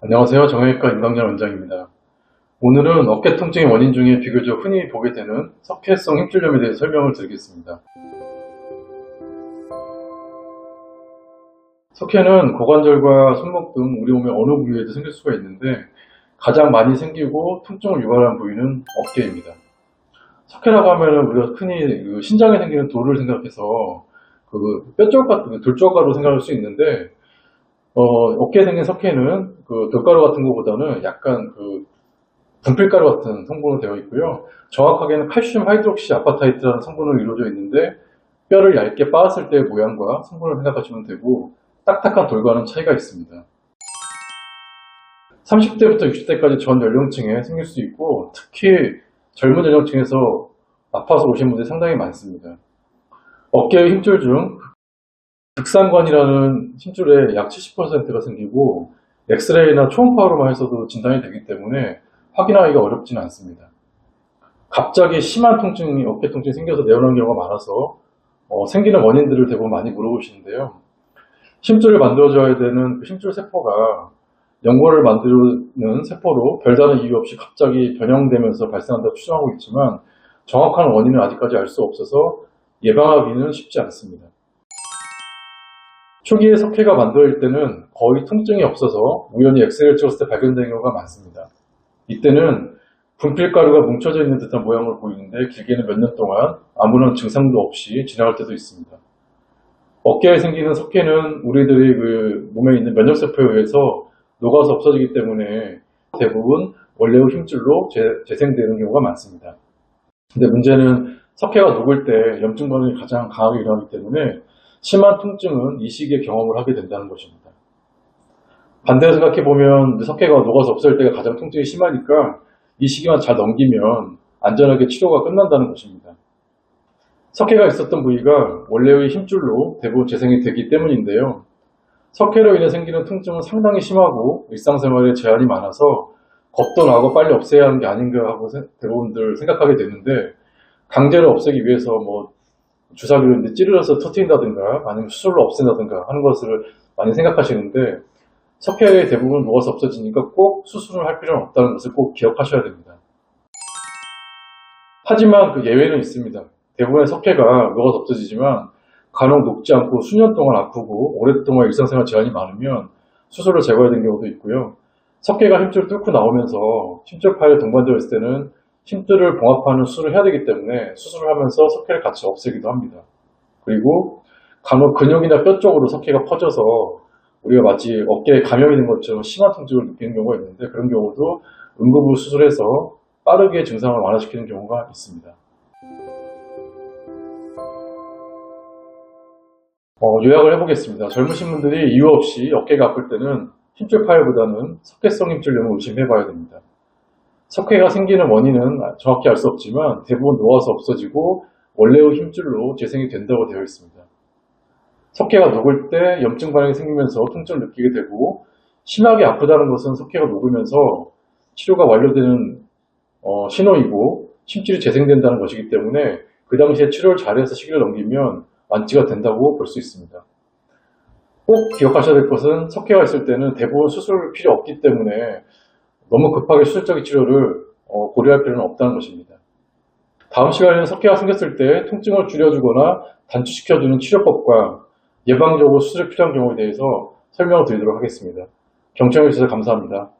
안녕하세요. 정형외과 임강렬 원장입니다. 오늘은 어깨 통증의 원인 중에 비교적 흔히 보게 되는 석회성 힘줄염에 대해 설명을 드리겠습니다. 석회는 고관절과 손목 등 우리 몸의 어느 부위에도 생길 수가 있는데 가장 많이 생기고 통증을 유발하는 부위는 어깨입니다. 석회라고 하면 우리가 흔히 신장에 생기는 돌을 생각해서 뼈쪽 같은 돌조각가루 생각할 수 있는데 어깨에 생긴 석회는 돌가루 같은 것보다는 약간 분필가루 같은 성분으로 되어 있고요. 정확하게는 칼슘 하이드록시 아파타이트라는 성분으로 이루어져 있는데 뼈를 얇게 빻았을 때의 모양과 성분을 생각하시면 되고 딱딱한 돌과는 차이가 있습니다. 30대부터 60대까지 전 연령층에 생길 수 있고 특히 젊은 연령층에서 아파서 오신 분들이 상당히 많습니다. 어깨의 힘줄 중 극상관이라는 힘줄에 약 70%가 생기고 엑스레이나 초음파로만 해서도 진단이 되기 때문에 확인하기가 어렵지는 않습니다. 갑자기 심한 통증이 어깨 통증이 생겨서 내원하는 경우가 많아서 생기는 원인들을 대부분 많이 물어보시는데요. 힘줄을 만들어줘야 되는 힘줄 세포가 연골을 만드는 세포로 별다른 이유 없이 갑자기 변형되면서 발생한다고 추정하고 있지만 정확한 원인은 아직까지 알 수 없어서 예방하기는 쉽지 않습니다. 초기에 석회가 만들어질 때는 거의 통증이 없어서 우연히 엑스레이를 찍었을 때 발견되는 경우가 많습니다. 이때는 분필가루가 뭉쳐져 있는 듯한 모양을 보이는데 길게는 몇 년 동안 아무런 증상도 없이 지나갈 때도 있습니다. 어깨에 생기는 석회는 우리들이 몸에 있는 면역세포에 의해서 녹아서 없어지기 때문에 대부분 원래의 힘줄로 재생되는 경우가 많습니다. 근데 문제는 석회가 녹을 때 염증 반응이 가장 강하게 일어나기 때문에 심한 통증은 이 시기에 경험을 하게 된다는 것입니다. 반대로 생각해보면 석회가 녹아서 없어질 때가 가장 통증이 심하니까 이 시기만 잘 넘기면 안전하게 치료가 끝난다는 것입니다. 석회가 있었던 부위가 원래의 힘줄로 대부분 재생이 되기 때문인데요. 석회로 인해 생기는 통증은 상당히 심하고 일상생활에 제한이 많아서 겁도 나고 빨리 없애야 하는 게 아닌가 하고 대부분들 생각하게 되는데 강제로 없애기 위해서 주사기로 찌르러서 터트린다든가 아니면 수술로 없앤다든가 하는 것을 많이 생각하시는데 석회의 대부분 녹아서 없어지니까 꼭 수술을 할 필요는 없다는 것을 꼭 기억하셔야 됩니다. 하지만 예외는 있습니다. 대부분의 석회가 녹아서 없어지지만 간혹 녹지 않고 수년 동안 아프고 오랫동안 일상생활 제한이 많으면 수술을 제거해야 되는 경우도 있고요. 석회가 힘줄을 뚫고 나오면서 힘줄 파열에 동반되어 있을 때는 힘줄을 봉합하는 수술을 해야 되기 때문에 수술을 하면서 석회를 같이 없애기도 합니다. 그리고 간혹 근육이나 뼈 쪽으로 석회가 퍼져서 우리가 마치 어깨에 감염이 된 것처럼 심한 통증을 느끼는 경우가 있는데 그런 경우도 응급으로 수술해서 빠르게 증상을 완화시키는 경우가 있습니다. 요약을 해보겠습니다. 젊으신 분들이 이유 없이 어깨가 아플 때는 힘줄 파열보다는 석회성 힘줄염을 의심해봐야 됩니다. 석회가 생기는 원인은 정확히 알 수 없지만 대부분 녹아서 없어지고 원래의 힘줄로 재생이 된다고 되어 있습니다. 석회가 녹을 때 염증 반응이 생기면서 통증을 느끼게 되고 심하게 아프다는 것은 석회가 녹으면서 치료가 완료되는 신호이고 힘줄이 재생된다는 것이기 때문에 그 당시에 치료를 잘해서 시기를 넘기면 완치가 된다고 볼 수 있습니다. 꼭 기억하셔야 될 것은 석회가 있을 때는 대부분 수술 필요 없기 때문에 너무 급하게 수술적인 치료를 고려할 필요는 없다는 것입니다. 다음 시간에는 석회가 생겼을 때 통증을 줄여주거나 단축시켜주는 치료법과 예방적으로 수술이 필요한 경우에 대해서 설명을 드리도록 하겠습니다. 경청해 주셔서 감사합니다.